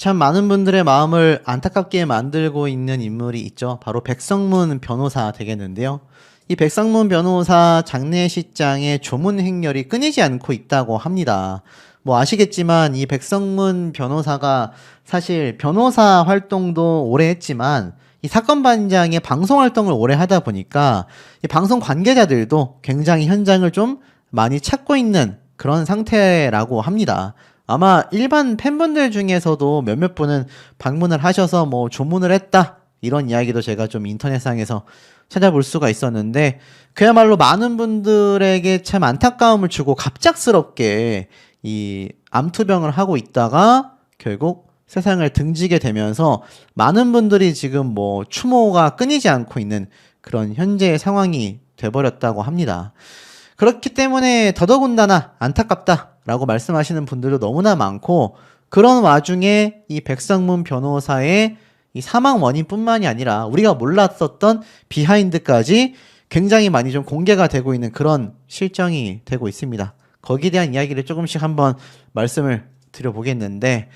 참 많은 분들의 마음을 안타깝게 만들고 있는 인물이 있죠. 바로 백성문 변호사 되겠는데요. 이 백성문 변호사 장례식장의 조문 행렬이 끊이지 않고 있다고 합니다. 뭐 아시겠지만 이 백성문 변호사가 사실 변호사 활동도 오래 했지만 이 사건 반장의 방송 활동을 오래 하다 보니까 이 방송 관계자들도 굉장히 현장을 좀 많이 찾고 있는 그런 상태라고 합니다. 아마 일반 팬분들 중에서도 몇몇 분은 방문을 하셔서 뭐 조문을 했다 이런 이야기도 제가 좀 인터넷상에서 찾아볼 수가 있었는데, 그야말로 많은 분들에게 참 안타까움을 주고 갑작스럽게 이 암투병을 하고 있다가 결국 세상을 등지게 되면서 많은 분들이 지금 뭐 추모가 끊이지 않고 있는 그런 현재의 상황이 돼버렸다고 합니다. 그렇기 때문에 더더군다나 안타깝다라고 말씀하시는 분들도 너무나 많고, 그런 와중에 이 백성문 변호사의 이 사망 원인뿐만이 아니라 우리가 몰랐었던 비하인드까지 굉장히 많이 좀 공개가 되고 있는 그런 실정이 되고 있습니다. 거기에 대한 이야기를 조금씩 한번 말씀을 드려보겠는데,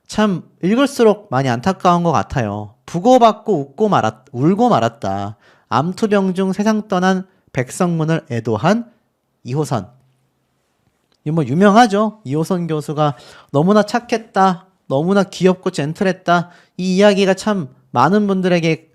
참 읽을수록 많이 안타까운 것 같아요. 부고받고 울고 말았다. 암투병 중 세상 떠난 백성문을 애도한 이호선. 이 뭐 유명하죠. 이호선 교수가 너무나 착했다, 너무나 귀엽고 젠틀했다. 이 이야기가 참 많은 분들에게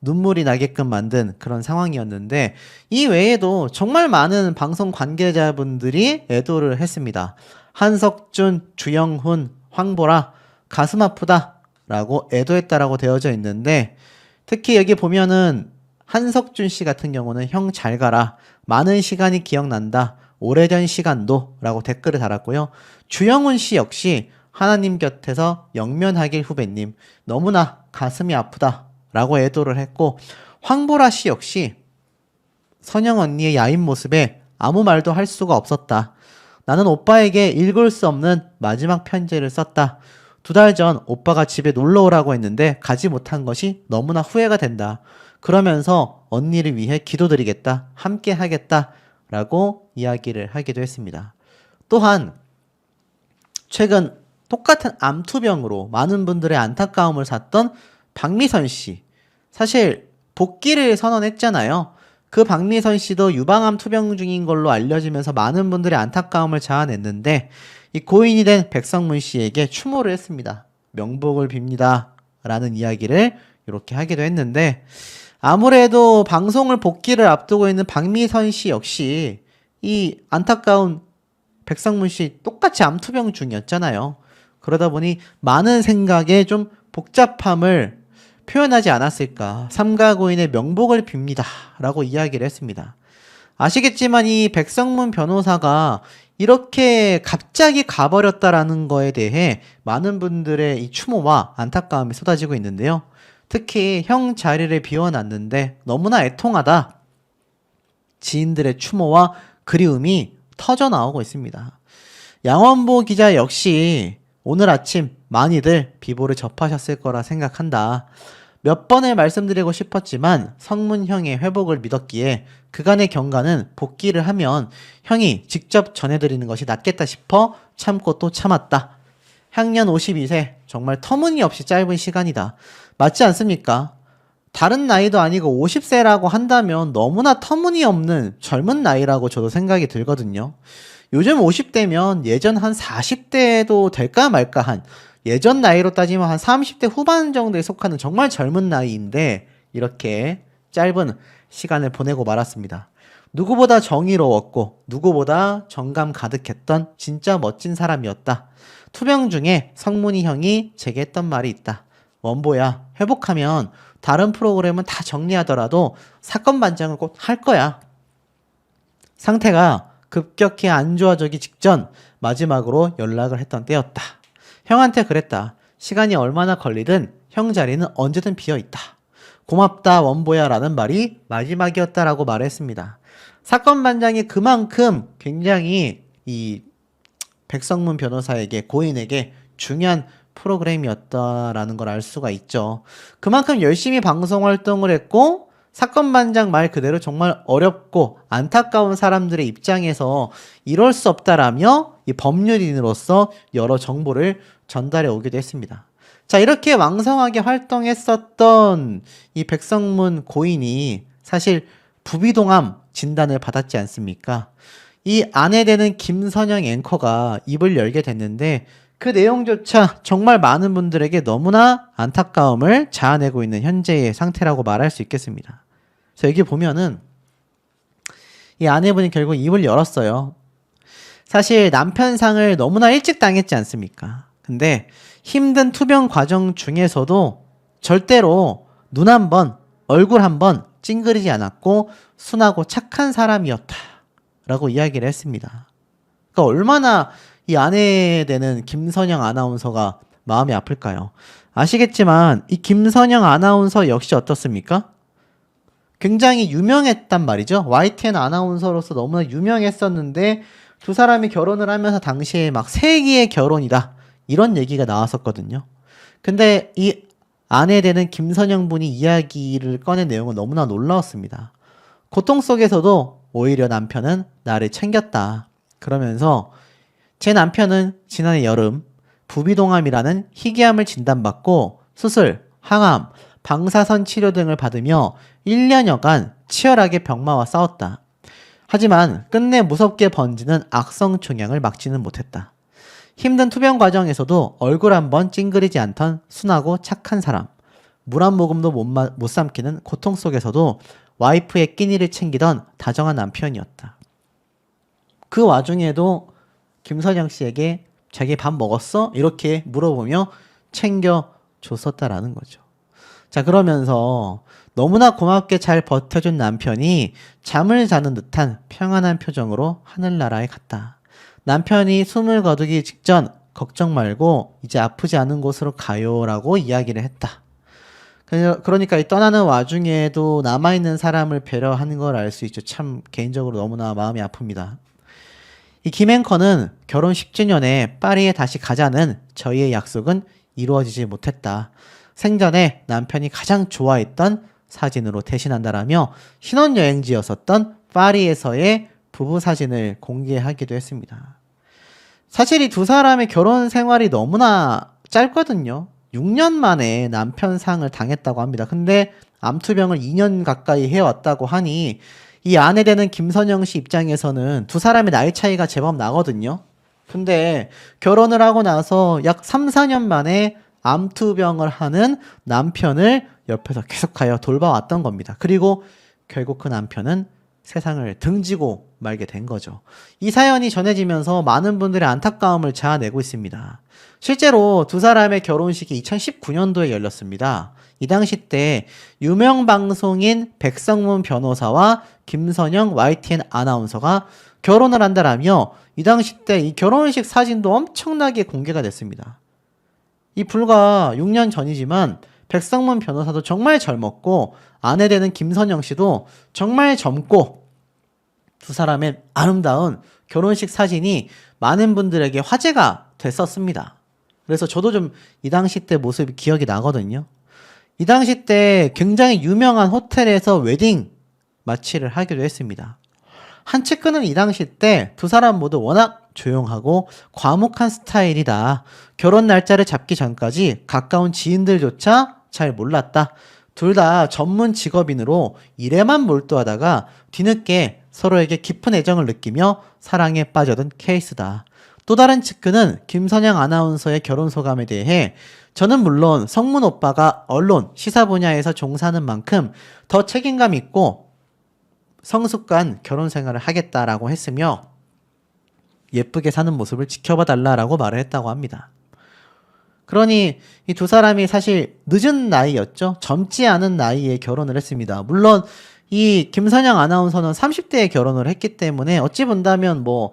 눈물이 나게끔 만든 그런 상황이었는데, 이 외에도 정말 많은 방송 관계자분들이 애도를 했습니다. 한석준, 주영훈, 황보라 가슴 아프다 라고 애도했다라고 되어져 있는데, 특히 여기 보면은 한석준 씨 같은 경우는 형 잘 가라, 많은 시간이 기억난다, 오래전 시간도 라고 댓글을 달았고요. 주영훈 씨 역시 하나님 곁에서 영면하길 후배님, 너무나 가슴이 아프다 라고 애도를 했고, 황보라 씨 역시 선영 언니의 야인 모습에 아무 말도 할 수가 없었다. 나는 오빠에게 읽을 수 없는 마지막 편지를 썼다. 2달 전 오빠가 집에 놀러 오라고 했는데 가지 못한 것이 너무나 후회가 된다. 그러면서 언니를 위해 기도드리겠다. 함께 하겠다. 라고 이야기를 하기도 했습니다. 또한 최근 똑같은 암투병으로 많은 분들의 안타까움을 샀던 박미선 씨. 사실 복귀를 선언했잖아요. 그 박미선 씨도 유방암 투병 중인 걸로 알려지면서 많은 분들의 안타까움을 자아냈는데, 이 고인이 된 백성문 씨에게 추모를 했습니다. 명복을 빕니다 라는 이야기를 이렇게 하기도 했는데, 아무래도 방송을 복귀를 앞두고 있는 박미선 씨 역시 이 안타까운 백성문 씨 똑같이 암투병 중이었잖아요. 그러다 보니 많은 생각에 좀 복잡함을 표현하지 않았을까. 삼가 고인의 명복을 빕니다 라고 이야기를 했습니다. 아시겠지만 이 백성문 변호사가 이렇게 갑자기 가버렸다라는 거에 대해 많은 분들의 이 추모와 안타까움이 쏟아지고 있는데요. 특히 형 자리를 비워놨는데 너무나 애통하다, 지인들의 추모와 그리움이 터져 나오고 있습니다. 양원보 기자 역시 오늘 아침 많이들 비보를 접하셨을 거라 생각한다. 몇 번을 말씀드리고 싶었지만 성문 형의 회복을 믿었기에 그간의 경과는 복귀를 하면 형이 직접 전해드리는 것이 낫겠다 싶어 참고 또 참았다. 향년 52세, 정말 터무니없이 짧은 시간이다. 맞지 않습니까? 다른 나이도 아니고 50세라고 한다면 너무나 터무니없는 젊은 나이라고 저도 생각이 들거든요. 요즘 50대면 예전 한 40대도 될까 말까 한, 예전 나이로 따지면 한 30대 후반 정도에 속하는 정말 젊은 나이인데 이렇게 짧은 시간을 보내고 말았습니다. 누구보다 정의로웠고 누구보다 정감 가득했던 진짜 멋진 사람이었다. 투병 중에 성문이 형이 제게 했던 말이 있다. 원보야, 회복하면 다른 프로그램은 다 정리하더라도 사건 반장을 꼭 할 거야. 상태가 급격히 안 좋아지기 직전 마지막으로 연락을 했던 때였다. 형한테 그랬다. 시간이 얼마나 걸리든 형 자리는 언제든 비어있다. 고맙다 원보야 라는 말이 마지막이었다라고 말했습니다. 사건 반장이 그만큼 굉장히 이 백성문 변호사에게, 고인에게 중요한 프로그램이었다라는 걸 알 수가 있죠. 그만큼 열심히 방송 활동을 했고 사건 반장 말 그대로 정말 어렵고 안타까운 사람들의 입장에서 이럴 수 없다라며 이 법률인으로서 여러 정보를 전달해 오기도 했습니다. 자, 이렇게 왕성하게 활동했었던 이 백성문 고인이 사실 부비동암 진단을 받았지 않습니까? 이 아내 되는 김선영 앵커가 입을 열게 됐는데 그 내용조차 정말 많은 분들에게 너무나 안타까움을 자아내고 있는 현재의 상태라고 말할 수 있겠습니다. 그래서 여기 보면은 이 아내분이 결국 입을 열었어요. 사실 남편 상을 너무나 일찍 당했지 않습니까? 근데 힘든 투병 과정 중에서도 절대로 눈 한 번, 얼굴 한 번 찡그리지 않았고 순하고 착한 사람이었다 라고 이야기를 했습니다. 그러니까 얼마나 이 아내 되는 김선영 아나운서가 마음이 아플까요? 아시겠지만 이 김선영 아나운서 역시 어떻습니까? 굉장히 유명했단 말이죠. YTN 아나운서로서 너무나 유명했었는데 두 사람이 결혼을 하면서 당시에 막 세기의 결혼이다 이런 얘기가 나왔었거든요. 근데 이 아내 되는 김선영 분이 이야기를 꺼낸 내용은 너무나 놀라웠습니다. 고통 속에서도 오히려 남편은 나를 챙겼다. 그러면서 제 남편은 지난해 여름 부비동암이라는 희귀암을 진단받고 수술, 항암, 방사선 치료 등을 받으며 1년여간 치열하게 병마와 싸웠다. 하지만 끝내 무섭게 번지는 악성 종양을 막지는 못했다. 힘든 투병 과정에서도 얼굴 한번 찡그리지 않던 순하고 착한 사람. 물 한 모금도 못 삼키는 고통 속에서도 와이프의 끼니를 챙기던 다정한 남편이었다. 그 와중에도 김선영 씨에게 자기 밥 먹었어? 이렇게 물어보며 챙겨줬었다라는 거죠. 자, 그러면서 너무나 고맙게 잘 버텨준 남편이 잠을 자는 듯한 평안한 표정으로 하늘나라에 갔다. 남편이 숨을 거두기 직전 걱정 말고 이제 아프지 않은 곳으로 가요라고 이야기를 했다. 그러니까 이 떠나는 와중에도 남아있는 사람을 배려하는 걸 알 수 있죠. 참 개인적으로 너무나 마음이 아픕니다. 이 김앵커는 결혼 10주년에 파리에 다시 가자는 저희의 약속은 이루어지지 못했다. 생전에 남편이 가장 좋아했던 사진으로 대신한다라며 신혼여행지였었던 파리에서의 부부 사진을 공개하기도 했습니다. 사실 이 두 사람의 결혼 생활이 너무나 짧거든요. 6년 만에 남편 상을 당했다고 합니다. 근데 암투병을 2년 가까이 해왔다고 하니 이 아내 되는 김선영 씨 입장에서는 두 사람의 나이 차이가 제법 나거든요. 근데 결혼을 하고 나서 약 3, 4년 만에 암투병을 하는 남편을 옆에서 계속하여 돌봐왔던 겁니다. 그리고 결국 그 남편은 세상을 등지고 말게 된 거죠. 이 사연이 전해지면서 많은 분들의 안타까움을 자아내고 있습니다. 실제로 두 사람의 결혼식이 2019년도에 열렸습니다. 이 당시 때 유명 방송인 백성문 변호사와 김선영 YTN 아나운서가 결혼을 한다라며 이 당시 때 이 결혼식 사진도 엄청나게 공개가 됐습니다. 이 불과 6년 전이지만 백성문 변호사도 정말 젊었고 아내 되는 김선영 씨도 정말 젊고 두 사람의 아름다운 결혼식 사진이 많은 분들에게 화제가 됐었습니다. 그래서 저도 좀 이 당시 때 모습이 기억이 나거든요. 이 당시 때 굉장히 유명한 호텔에서 웨딩 마치를 하기도 했습니다. 한 측근은 이 당시 때 두 사람 모두 워낙 조용하고 과묵한 스타일이다. 결혼 날짜를 잡기 전까지 가까운 지인들조차 잘 몰랐다. 둘 다 전문 직업인으로 일에만 몰두하다가 뒤늦게 서로에게 깊은 애정을 느끼며 사랑에 빠져든 케이스다. 또 다른 측근은 김선영 아나운서의 결혼 소감에 대해 저는 물론 성문 오빠가 언론, 시사 분야에서 종사하는 만큼 더 책임감 있고 성숙한 결혼 생활을 하겠다라고 했으며 예쁘게 사는 모습을 지켜봐 달라라고 말을 했다고 합니다. 그러니 이 두 사람이 사실 늦은 나이였죠. 젊지 않은 나이에 결혼을 했습니다. 물론 이 김선영 아나운서는 30대에 결혼을 했기 때문에 어찌 본다면 뭐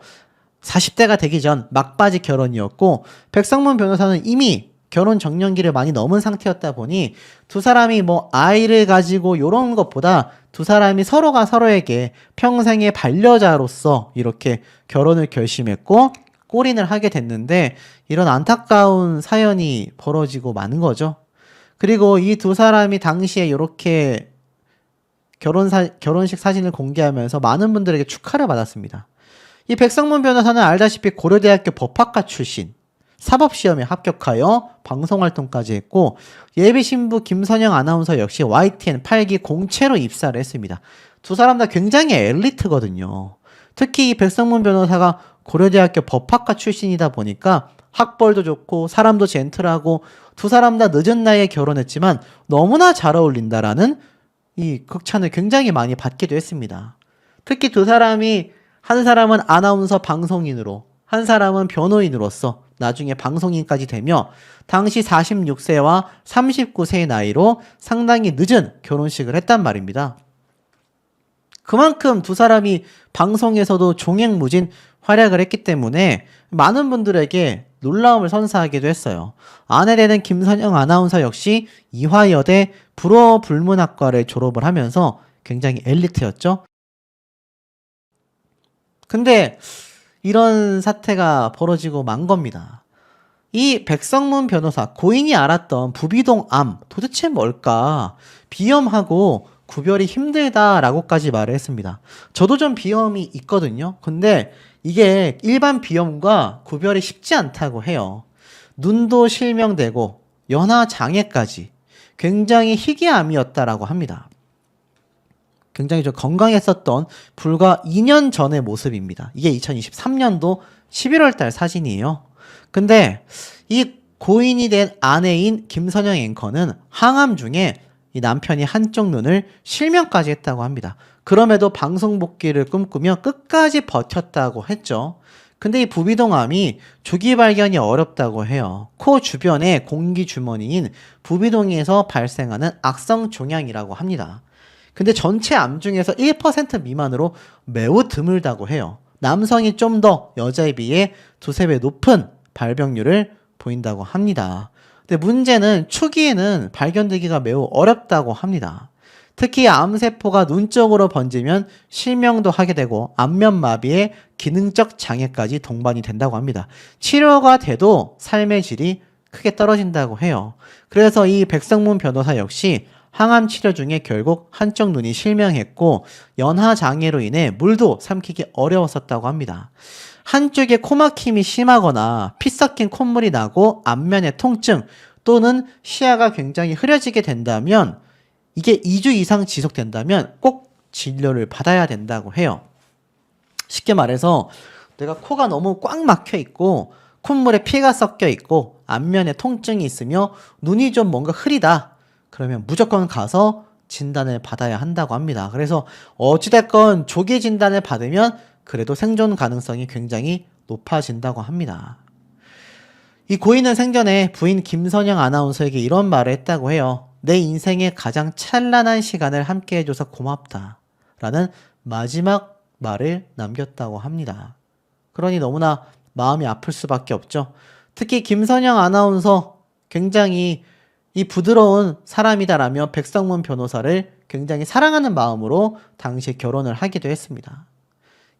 40대가 되기 전 막바지 결혼이었고 백성문 변호사는 이미 결혼 정년기를 많이 넘은 상태였다 보니 두 사람이 뭐 아이를 가지고 이런 것보다 두 사람이 서로가 서로에게 평생의 반려자로서 이렇게 결혼을 결심했고 골인을 하게 됐는데 이런 안타까운 사연이 벌어지고 마는 거죠. 그리고 이 두 사람이 당시에 이렇게 결혼식 사진을 공개하면서 많은 분들에게 축하를 받았습니다. 이 백성문 변호사는 알다시피 고려대학교 법학과 출신, 사법시험에 합격하여 방송활동까지 했고 예비신부 김선영 아나운서 역시 YTN 8기 공채로 입사를 했습니다. 두 사람 다 굉장히 엘리트거든요. 특히 이 백성문 변호사가 고려대학교 법학과 출신이다 보니까 학벌도 좋고 사람도 젠틀하고 두 사람 다 늦은 나이에 결혼했지만 너무나 잘 어울린다라는 이 극찬을 굉장히 많이 받기도 했습니다. 특히 두 사람이 한 사람은 아나운서 방송인으로 한 사람은 변호인으로서 나중에 방송인까지 되며 당시 46세와 39세의 나이로 상당히 늦은 결혼식을 했단 말입니다. 그만큼 두 사람이 방송에서도 종횡무진 활약을 했기 때문에 많은 분들에게 놀라움을 선사하기도 했어요. 아내 되는 김선영 아나운서 역시 이화여대 불어불문학과를 졸업을 하면서 굉장히 엘리트였죠. 근데 이런 사태가 벌어지고 만 겁니다. 이 백성문 변호사, 고인이 알았던 부비동암 도대체 뭘까? 비염하고 구별이 힘들다라고까지 말을 했습니다. 저도 좀 비염이 있거든요. 근데 이게 일반 비염과 구별이 쉽지 않다고 해요. 눈도 실명되고 연하 장애까지 굉장히 희귀암이었다라고 합니다. 굉장히 좀 건강했었던 불과 2년 전의 모습입니다. 이게 2023년도 11월 달 사진이에요. 근데 이 고인이 된 아내인 김선영 앵커는 항암 중에 이 남편이 한쪽 눈을 실명까지 했다고 합니다. 그럼에도 방송 복귀를 꿈꾸며 끝까지 버텼다고 했죠. 근데 이 부비동암이 조기 발견이 어렵다고 해요. 코 주변의 공기 주머니인 부비동에서 발생하는 악성 종양이라고 합니다. 근데 전체 암 중에서 1% 미만으로 매우 드물다고 해요. 남성이 좀 더 여자에 비해 두세 배 높은 발병률을 보인다고 합니다. 근데 문제는 초기에는 발견되기가 매우 어렵다고 합니다. 특히 암세포가 눈 쪽으로 번지면 실명도 하게 되고 안면 마비에 기능적 장애까지 동반이 된다고 합니다. 치료가 돼도 삶의 질이 크게 떨어진다고 해요. 그래서 이 백성문 변호사 역시 항암 치료 중에 결국 한쪽 눈이 실명했고 연하 장애로 인해 물도 삼키기 어려웠었다고 합니다. 한쪽에 코막힘이 심하거나 피 섞인 콧물이 나고 안면에 통증 또는 시야가 굉장히 흐려지게 된다면 이게 2주 이상 지속된다면 꼭 진료를 받아야 된다고 해요. 쉽게 말해서 내가 코가 너무 꽉 막혀 있고 콧물에 피가 섞여 있고 안면에 통증이 있으며 눈이 좀 뭔가 흐리다. 그러면 무조건 가서 진단을 받아야 한다고 합니다. 그래서 어찌됐건 조기 진단을 받으면 그래도 생존 가능성이 굉장히 높아진다고 합니다. 이 고인은 생전에 부인 김선영 아나운서에게 이런 말을 했다고 해요. 내 인생의 가장 찬란한 시간을 함께 해줘서 고맙다. 라는 마지막 말을 남겼다고 합니다. 그러니 너무나 마음이 아플 수밖에 없죠. 특히 김선영 아나운서 굉장히 이 부드러운 사람이다라며 백성문 변호사를 굉장히 사랑하는 마음으로 당시에 결혼을 하기도 했습니다.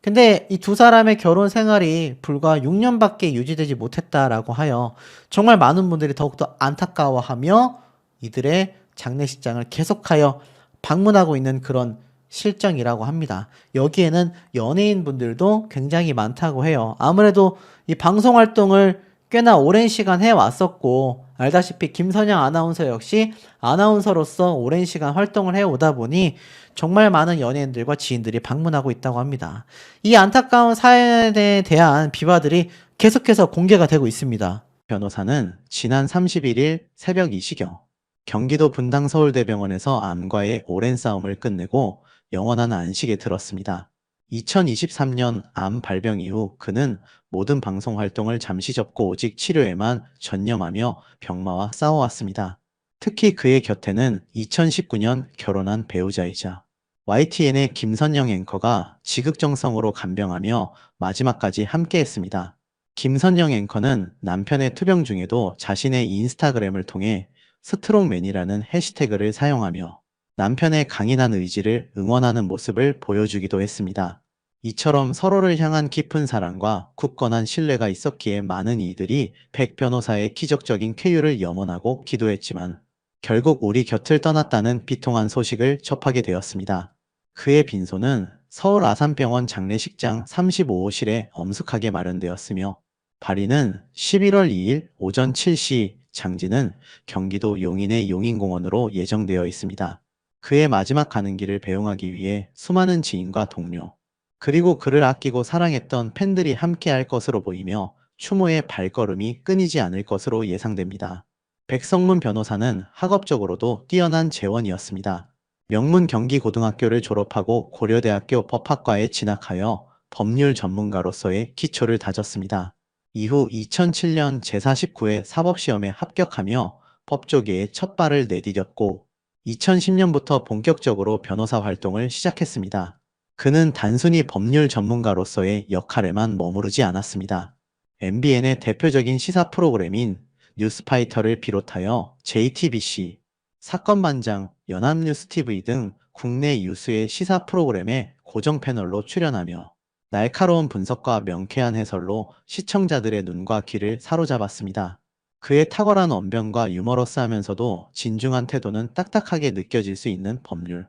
근데 이 두 사람의 결혼 생활이 불과 6년밖에 유지되지 못했다라고 하여 정말 많은 분들이 더욱더 안타까워하며 이들의 장례식장을 계속하여 방문하고 있는 그런 실정이라고 합니다. 여기에는 연예인분들도 굉장히 많다고 해요. 아무래도 이 방송 활동을 꽤나 오랜 시간 해왔었고 알다시피 김선영 아나운서 역시 아나운서로서 오랜 시간 활동을 해오다 보니 정말 많은 연예인들과 지인들이 방문하고 있다고 합니다. 이 안타까운 사연에 대한 비화들이 계속해서 공개가 되고 있습니다. 변호사는 지난 31일 새벽 2시경 경기도 분당 서울대병원에서 암과의 오랜 싸움을 끝내고 영원한 안식에 들었습니다. 2023년 암 발병 이후 그는 모든 방송 활동을 잠시 접고 오직 치료에만 전념하며 병마와 싸워왔습니다. 특히 그의 곁에는 2019년 결혼한 배우자이자 YTN의 김선영 앵커가 지극정성으로 간병하며 마지막까지 함께했습니다. 김선영 앵커는 남편의 투병 중에도 자신의 인스타그램을 통해 스트롱맨이라는 해시태그를 사용하며 남편의 강인한 의지를 응원하는 모습을 보여주기도 했습니다. 이처럼 서로를 향한 깊은 사랑과 굳건한 신뢰가 있었기에 많은 이들이 백 변호사의 기적적인 쾌유를 염원하고 기도했지만 결국 우리 곁을 떠났다는 비통한 소식을 접하게 되었습니다. 그의 빈소는 서울 아산병원 장례식장 35호실에 엄숙하게 마련되었으며 발인은 11월 2일 오전 7시, 장지는 경기도 용인의 용인공원으로 예정되어 있습니다. 그의 마지막 가는 길을 배웅하기 위해 수많은 지인과 동료, 그리고 그를 아끼고 사랑했던 팬들이 함께할 것으로 보이며 추모의 발걸음이 끊이지 않을 것으로 예상됩니다. 백성문 변호사는 학업적으로도 뛰어난 재원이었습니다. 명문 경기고등학교를 졸업하고 고려대학교 법학과에 진학하여 법률 전문가로서의 기초를 다졌습니다. 이후 2007년 제49회 사법시험에 합격하며 법조계에 첫 발을 내디뎠고 2010년부터 본격적으로 변호사 활동을 시작했습니다. 그는 단순히 법률 전문가로서의 역할에만 머무르지 않았습니다. MBN의 대표적인 시사 프로그램인 뉴스파이터를 비롯하여 JTBC, 사건반장, 연합뉴스TV 등 국내 유수의 시사 프로그램에 고정 패널로 출연하며 날카로운 분석과 명쾌한 해설로 시청자들의 눈과 귀를 사로잡았습니다. 그의 탁월한 언변과 유머러스하면서도 진중한 태도는 딱딱하게 느껴질 수 있는 법률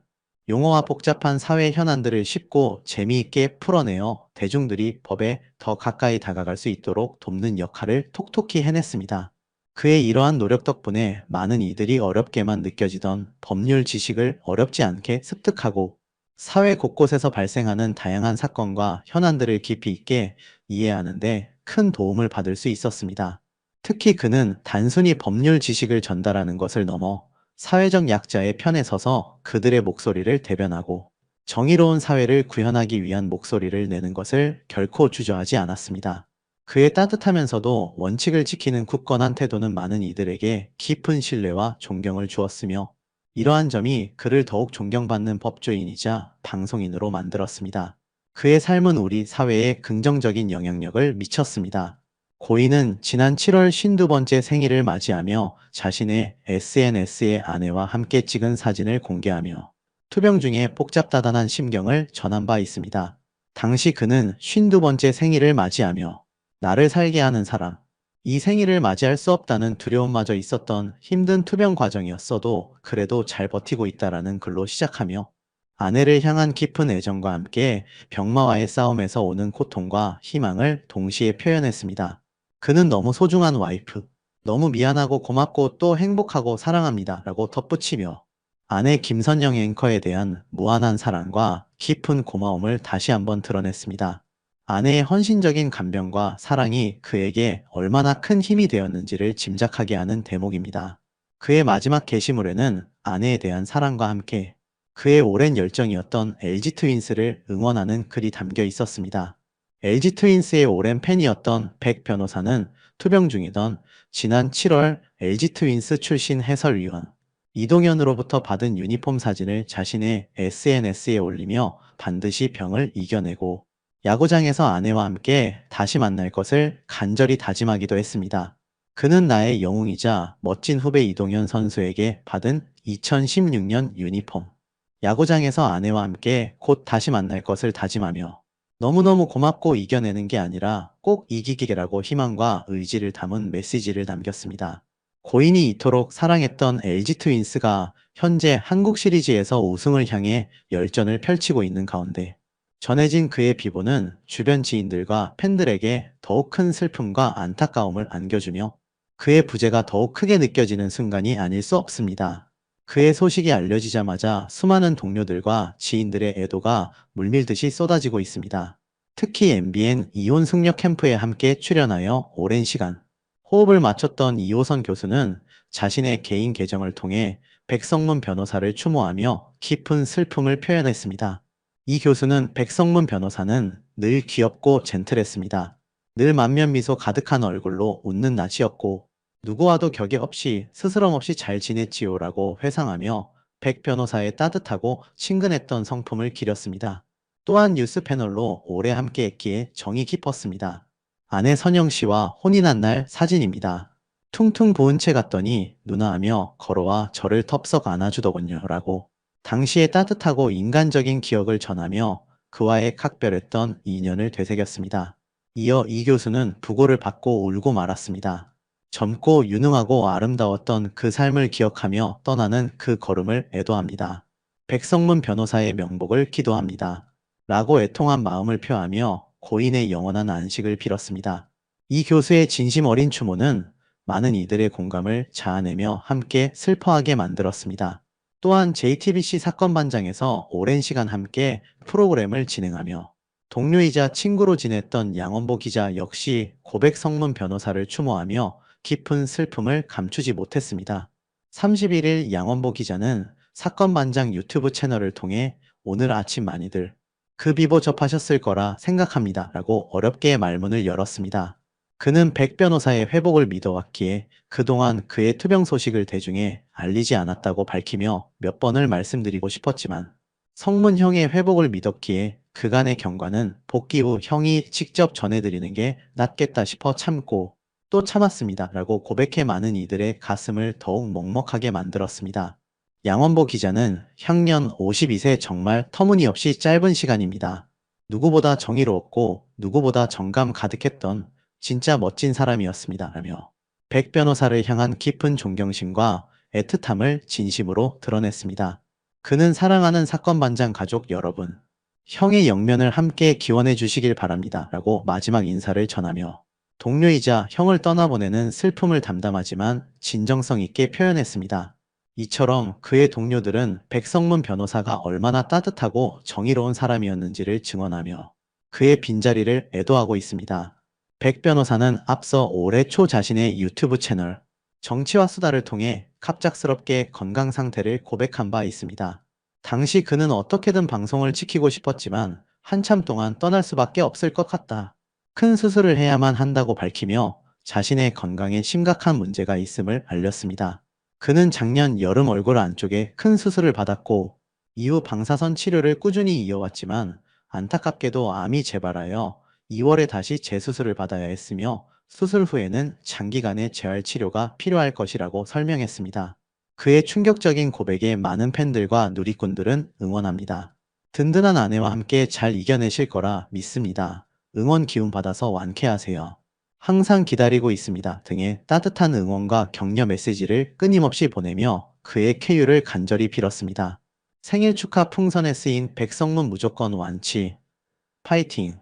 용어와 복잡한 사회 현안들을 쉽고 재미있게 풀어내어 대중들이 법에 더 가까이 다가갈 수 있도록 돕는 역할을 톡톡히 해냈습니다. 그의 이러한 노력 덕분에 많은 이들이 어렵게만 느껴지던 법률 지식을 어렵지 않게 습득하고 사회 곳곳에서 발생하는 다양한 사건과 현안들을 깊이 있게 이해하는 데 큰 도움을 받을 수 있었습니다. 특히 그는 단순히 법률 지식을 전달하는 것을 넘어 사회적 약자의 편에 서서 그들의 목소리를 대변하고 정의로운 사회를 구현하기 위한 목소리를 내는 것을 결코 주저하지 않았습니다. 그의 따뜻하면서도 원칙을 지키는 굳건한 태도는 많은 이들에게 깊은 신뢰와 존경을 주었으며 이러한 점이 그를 더욱 존경받는 법조인이자 방송인으로 만들었습니다. 그의 삶은 우리 사회에 긍정적인 영향력을 미쳤습니다. 고인은 지난 7월 52번째 생일을 맞이하며 자신의 SNS에 아내와 함께 찍은 사진을 공개하며 투병 중에 복잡다단한 심경을 전한 바 있습니다. 당시 그는 52번째 생일을 맞이하며 나를 살게 하는 사람, 이 생일을 맞이할 수 없다는 두려움마저 있었던 힘든 투병 과정이었어도 그래도 잘 버티고 있다라는 글로 시작하며 아내를 향한 깊은 애정과 함께 병마와의 싸움에서 오는 고통과 희망을 동시에 표현했습니다. 그는 너무 소중한 와이프, 너무 미안하고 고맙고 또 행복하고 사랑합니다 라고 덧붙이며 아내 김선영 앵커에 대한 무한한 사랑과 깊은 고마움을 다시 한번 드러냈습니다. 아내의 헌신적인 간병과 사랑이 그에게 얼마나 큰 힘이 되었는지를 짐작하게 하는 대목입니다. 그의 마지막 게시물에는 아내에 대한 사랑과 함께 그의 오랜 열정이었던 LG 트윈스를 응원하는 글이 담겨 있었습니다. LG 트윈스의 오랜 팬이었던 백 변호사는 투병 중이던 지난 7월 LG 트윈스 출신 해설위원 이동현으로부터 받은 유니폼 사진을 자신의 SNS에 올리며 반드시 병을 이겨내고 야구장에서 아내와 함께 다시 만날 것을 간절히 다짐하기도 했습니다. 그는 나의 영웅이자 멋진 후배 이동현 선수에게 받은 2016년 유니폼 야구장에서 아내와 함께 곧 다시 만날 것을 다짐하며 너무너무 고맙고 이겨내는 게 아니라 꼭 이기기라고 희망과 의지를 담은 메시지를 남겼습니다. 고인이 이토록 사랑했던 LG 트윈스가 현재 한국 시리즈에서 우승을 향해 열전을 펼치고 있는 가운데 전해진 그의 비보는 주변 지인들과 팬들에게 더욱 큰 슬픔과 안타까움을 안겨주며 그의 부재가 더욱 크게 느껴지는 순간이 아닐 수 없습니다. 그의 소식이 알려지자마자 수많은 동료들과 지인들의 애도가 물밀듯이 쏟아지고 있습니다. 특히 MBN 이혼 승려 캠프에 함께 출연하여 오랜 시간 호흡을 맞췄던 이호선 교수는 자신의 개인 계정을 통해 백성문 변호사를 추모하며 깊은 슬픔을 표현했습니다. 이 교수는 백성문 변호사는 늘 귀엽고 젠틀했습니다. 늘 만면 미소 가득한 얼굴로 웃는 낯이었고 누구와도 격의 없이 스스럼 없이 잘 지냈지요라고 회상하며 백 변호사의 따뜻하고 친근했던 성품을 기렸습니다. 또한 뉴스 패널로 오래 함께했기에 정이 깊었습니다. 아내 선영 씨와 혼인한 날 사진입니다. 퉁퉁 부은 채 갔더니 누나하며 걸어와 저를 텁썩 안아주더군요 라고 당시의 따뜻하고 인간적인 기억을 전하며 그와의 각별했던 인연을 되새겼습니다. 이어 이 교수는 부고를 받고 울고 말았습니다. 젊고 유능하고 아름다웠던 그 삶을 기억하며 떠나는 그 걸음을 애도합니다. 백성문 변호사의 명복을 기도합니다. 라고 애통한 마음을 표하며 고인의 영원한 안식을 빌었습니다. 이 교수의 진심 어린 추모는 많은 이들의 공감을 자아내며 함께 슬퍼하게 만들었습니다. 또한 JTBC 사건반장에서 오랜 시간 함께 프로그램을 진행하며 동료이자 친구로 지냈던 양원보 기자 역시 고백성문 변호사를 추모하며 깊은 슬픔을 감추지 못했습니다. 31일 양원보 기자는 사건반장 유튜브 채널을 통해 오늘 아침 많이들 그 비보 접하셨을 거라 생각합니다. 라고 어렵게 말문을 열었습니다. 그는 백 변호사의 회복을 믿어왔기에 그동안 그의 투병 소식을 대중에 알리지 않았다고 밝히며 몇 번을 말씀드리고 싶었지만 성문 형의 회복을 믿었기에 그간의 경과는 복귀 후 형이 직접 전해드리는 게 낫겠다 싶어 참고 또 참았습니다. 라고 고백해 많은 이들의 가슴을 더욱 먹먹하게 만들었습니다. 양원보 기자는 향년 52세 정말 터무니없이 짧은 시간입니다. 누구보다 정의로웠고 누구보다 정감 가득했던 진짜 멋진 사람이었습니다. 라며 백 변호사를 향한 깊은 존경심과 애틋함을 진심으로 드러냈습니다. 그는 사랑하는 사건반장 가족 여러분, 형의 영면을 함께 기원해 주시길 바랍니다. 라고 마지막 인사를 전하며 동료이자 형을 떠나보내는 슬픔을 담담하지만 진정성 있게 표현했습니다. 이처럼 그의 동료들은 백성문 변호사가 얼마나 따뜻하고 정의로운 사람이었는지를 증언하며 그의 빈자리를 애도하고 있습니다. 백 변호사는 앞서 올해 초 자신의 유튜브 채널 정치와 수다를 통해 갑작스럽게 건강 상태를 고백한 바 있습니다. 당시 그는 어떻게든 방송을 지키고 싶었지만 한참 동안 떠날 수밖에 없을 것 같다. 큰 수술을 해야만 한다고 밝히며 자신의 건강에 심각한 문제가 있음을 알렸습니다. 그는 작년 여름 얼굴 안쪽에 큰 수술을 받았고 이후 방사선 치료를 꾸준히 이어왔지만 안타깝게도 암이 재발하여 2월에 다시 재수술을 받아야 했으며 수술 후에는 장기간의 재활 치료가 필요할 것이라고 설명했습니다. 그의 충격적인 고백에 많은 팬들과 누리꾼들은 응원합니다. 든든한 아내와 함께 잘 이겨내실 거라 믿습니다. 응원 기운 받아서 완쾌하세요. 항상 기다리고 있습니다. 등의 따뜻한 응원과 격려 메시지를 끊임없이 보내며 그의 쾌유를 간절히 빌었습니다. 생일 축하 풍선에 쓰인 백성문 무조건 완치, 파이팅!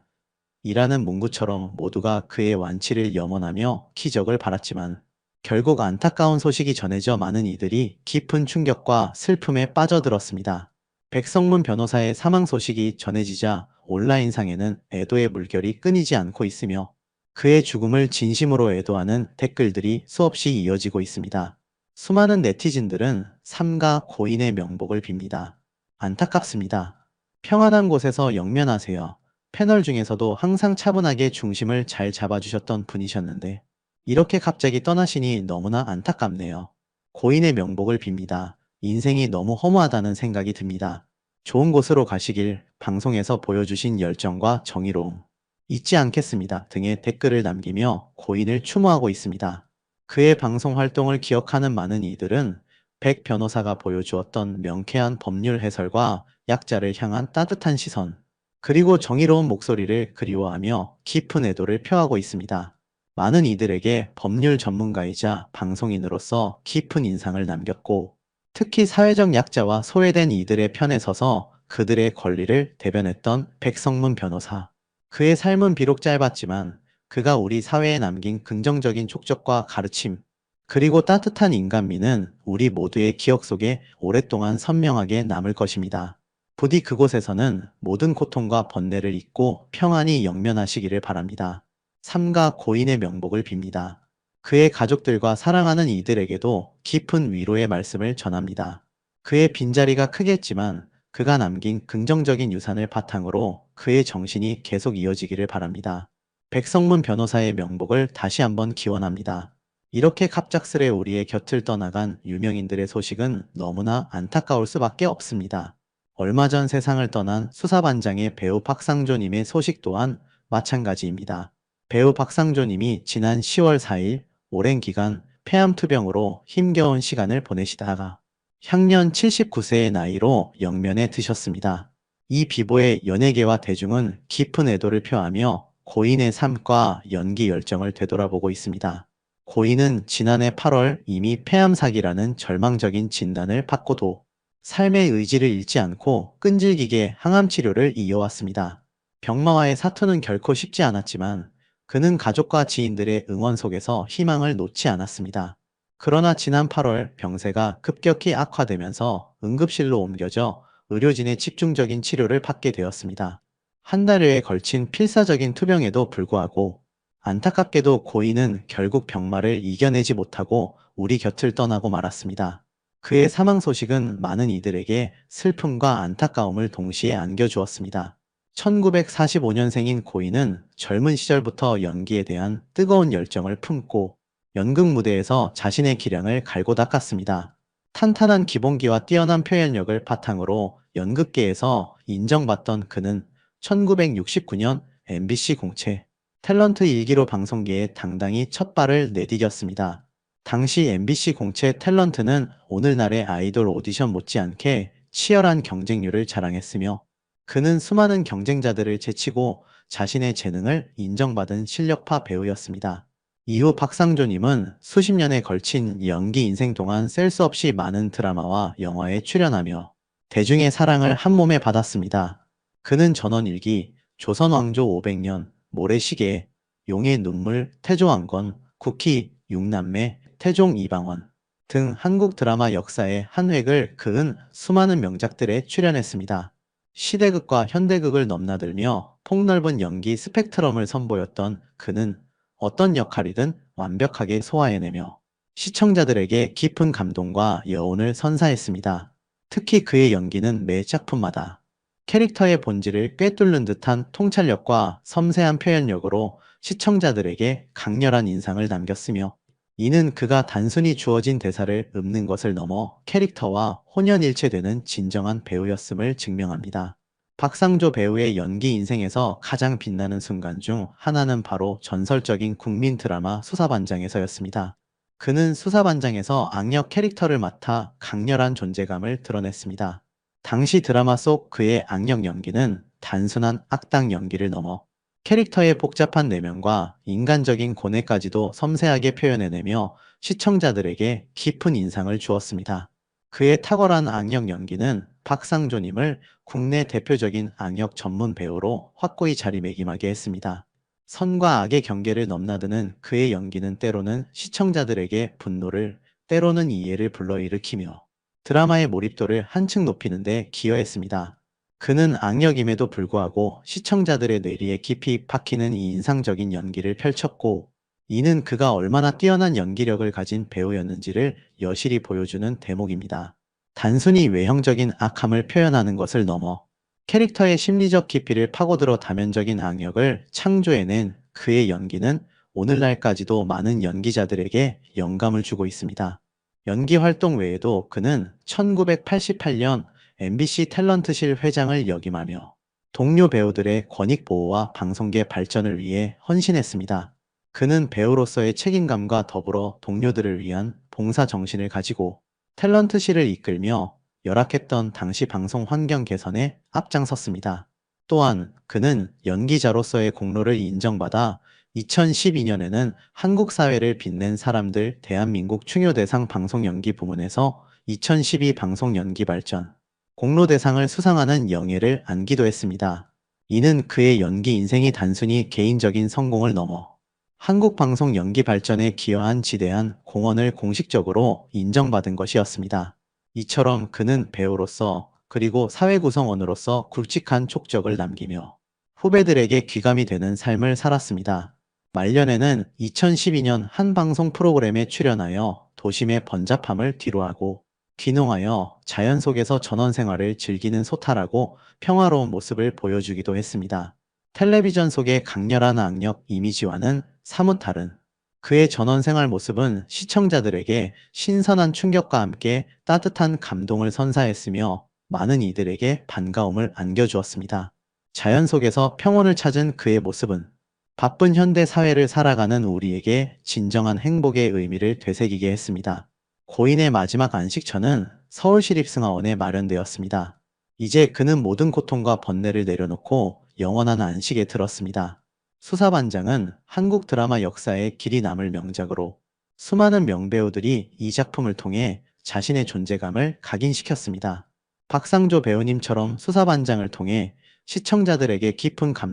이라는 문구처럼 모두가 그의 완치를 염원하며 기적을 바랐지만 결국 안타까운 소식이 전해져 많은 이들이 깊은 충격과 슬픔에 빠져들었습니다. 백성문 변호사의 사망 소식이 전해지자 온라인상에는 애도의 물결이 끊이지 않고 있으며 그의 죽음을 진심으로 애도하는 댓글들이 수없이 이어지고 있습니다. 수많은 네티즌들은 삼가 고인의 명복을 빕니다. 안타깝습니다. 평안한 곳에서 영면하세요. 패널 중에서도 항상 차분하게 중심을 잘 잡아주셨던 분이셨는데 이렇게 갑자기 떠나시니 너무나 안타깝네요. 고인의 명복을 빕니다. 인생이 너무 허무하다는 생각이 듭니다. 좋은 곳으로 가시길 방송에서 보여주신 열정과 정의로움 잊지 않겠습니다. 등의 댓글을 남기며 고인을 추모하고 있습니다. 그의 방송 활동을 기억하는 많은 이들은 백 변호사가 보여주었던 명쾌한 법률 해설과 약자를 향한 따뜻한 시선, 그리고 정의로운 목소리를 그리워하며 깊은 애도를 표하고 있습니다. 많은 이들에게 법률 전문가이자 방송인으로서 깊은 인상을 남겼고, 특히 사회적 약자와 소외된 이들의 편에 서서 그들의 권리를 대변했던 백성문 변호사. 그의 삶은 비록 짧았지만 그가 우리 사회에 남긴 긍정적인 촉적과 가르침, 그리고 따뜻한 인간미는 우리 모두의 기억 속에 오랫동안 선명하게 남을 것입니다. 부디 그곳에서는 모든 고통과 번뇌를 잊고 평안히 영면하시기를 바랍니다. 삼가 고인의 명복을 빕니다. 그의 가족들과 사랑하는 이들에게도 깊은 위로의 말씀을 전합니다. 그의 빈자리가 크겠지만 그가 남긴 긍정적인 유산을 바탕으로 그의 정신이 계속 이어지기를 바랍니다. 백성문 변호사의 명복을 다시 한번 기원합니다. 이렇게 갑작스레 우리의 곁을 떠나간 유명인들의 소식은 너무나 안타까울 수밖에 없습니다. 얼마 전 세상을 떠난 수사반장의 배우 박상조님의 소식 또한 마찬가지입니다. 배우 박상조님이 지난 10월 4일 오랜 기간 폐암투병으로 힘겨운 시간을 보내시다가 향년 79세의 나이로 영면에 드셨습니다. 이 비보의 연예계와 대중은 깊은 애도를 표하며 고인의 삶과 연기 열정을 되돌아보고 있습니다. 고인은 지난해 8월 이미 폐암사기라는 절망적인 진단을 받고도 삶의 의지를 잃지 않고 끈질기게 항암 치료를 이어왔습니다. 병마와의 사투는 결코 쉽지 않았지만 그는 가족과 지인들의 응원 속에서 희망을 놓지 않았습니다. 그러나 지난 8월 병세가 급격히 악화되면서 응급실로 옮겨져 의료진의 집중적인 치료를 받게 되었습니다. 한 달여에 걸친 필사적인 투병에도 불구하고 안타깝게도 고인은 결국 병마를 이겨내지 못하고 우리 곁을 떠나고 말았습니다. 그의 사망 소식은 많은 이들에게 슬픔과 안타까움을 동시에 안겨주었습니다. 1945년생인 고인은 젊은 시절부터 연기에 대한 뜨거운 열정을 품고 연극 무대에서 자신의 기량을 갈고 닦았습니다. 탄탄한 기본기와 뛰어난 표현력을 바탕으로 연극계에서 인정받던 그는 1969년 MBC 공채 탤런트 일기로 방송계에 당당히 첫 발을 내디뎠습니다. 당시 MBC 공채 탤런트는 오늘날의 아이돌 오디션 못지않게 치열한 경쟁률을 자랑했으며 그는 수많은 경쟁자들을 제치고 자신의 재능을 인정받은 실력파 배우였습니다. 이후 박상조님은 수십 년에 걸친 연기 인생 동안 셀 수 없이 많은 드라마와 영화에 출연하며 대중의 사랑을 한몸에 받았습니다. 그는 전원일기, 조선왕조 500년, 모래시계, 용의 눈물, 태조왕건, 쿠키, 육남매, 태종 이방원 등 한국 드라마 역사의 한 획을 그은 수많은 명작들에 출연했습니다. 시대극과 현대극을 넘나들며 폭넓은 연기 스펙트럼을 선보였던 그는 어떤 역할이든 완벽하게 소화해내며 시청자들에게 깊은 감동과 여운을 선사했습니다. 특히 그의 연기는 매 작품마다 캐릭터의 본질을 꿰뚫는 듯한 통찰력과 섬세한 표현력으로 시청자들에게 강렬한 인상을 남겼으며 이는 그가 단순히 주어진 대사를 읊는 것을 넘어 캐릭터와 혼연일체되는 진정한 배우였음을 증명합니다. 박상조 배우의 연기 인생에서 가장 빛나는 순간 중 하나는 바로 전설적인 국민 드라마 수사반장에서였습니다. 그는 수사반장에서 악역 캐릭터를 맡아 강렬한 존재감을 드러냈습니다. 당시 드라마 속 그의 악역 연기는 단순한 악당 연기를 넘어 캐릭터의 복잡한 내면과 인간적인 고뇌까지도 섬세하게 표현해내며 시청자들에게 깊은 인상을 주었습니다. 그의 탁월한 악역 연기는 박상조님을 국내 대표적인 악역 전문 배우로 확고히 자리매김하게 했습니다. 선과 악의 경계를 넘나드는 그의 연기는 때로는 시청자들에게 분노를, 때로는 이해를 불러일으키며 드라마의 몰입도를 한층 높이는 데 기여했습니다. 그는 악역임에도 불구하고 시청자들의 뇌리에 깊이 박히는 이 인상적인 연기를 펼쳤고, 이는 그가 얼마나 뛰어난 연기력을 가진 배우였는지를 여실히 보여주는 대목입니다. 단순히 외형적인 악함을 표현하는 것을 넘어 캐릭터의 심리적 깊이를 파고들어 다면적인 악역을 창조해낸 그의 연기는 오늘날까지도 많은 연기자들에게 영감을 주고 있습니다. 연기 활동 외에도 그는 1988년 MBC 탤런트실 회장을 역임하며 동료 배우들의 권익 보호와 방송계 발전을 위해 헌신했습니다. 그는 배우로서의 책임감과 더불어 동료들을 위한 봉사 정신을 가지고 탤런트실을 이끌며 열악했던 당시 방송 환경 개선에 앞장섰습니다. 또한 그는 연기자로서의 공로를 인정받아 2012년에는 한국 사회를 빛낸 사람들 대한민국 충효대상 방송연기 부문에서 2012 방송연기 발전 공로대상을 수상하는 영예를 안기도 했습니다. 이는 그의 연기 인생이 단순히 개인적인 성공을 넘어 한국 방송 연기 발전에 기여한 지대한 공헌을 공식적으로 인정받은 것이었습니다. 이처럼 그는 배우로서 그리고 사회 구성원으로서 굵직한 촉적을 남기며 후배들에게 귀감이 되는 삶을 살았습니다. 말년에는 2012년 한 방송 프로그램에 출연하여 도심의 번잡함을 뒤로하고 귀농하여 자연 속에서 전원 생활을 즐기는 소탈하고 평화로운 모습을 보여주기도 했습니다. 텔레비전 속의 강렬한 악력 이미지와는 사뭇 다른 그의 전원 생활 모습은 시청자들에게 신선한 충격과 함께 따뜻한 감동을 선사했으며 많은 이들에게 반가움을 안겨주었습니다. 자연 속에서 평온을 찾은 그의 모습은 바쁜 현대 사회를 살아가는 우리에게 진정한 행복의 의미를 되새기게 했습니다. 고인의 마지막 안식처는 서울시립승하원에 마련되었습니다. 이제 그는 모든 고통과 번뇌를 내려놓고 영원한 안식에 들었습니다. 수사반장은 한국 드라마 역사에 길이 남을 명작으로 수많은 명배우들이 이 작품을 통해 자신의 존재감을 각인시켰습니다. 박상조 배우님처럼 수사반장을 통해 시청자들에게 깊은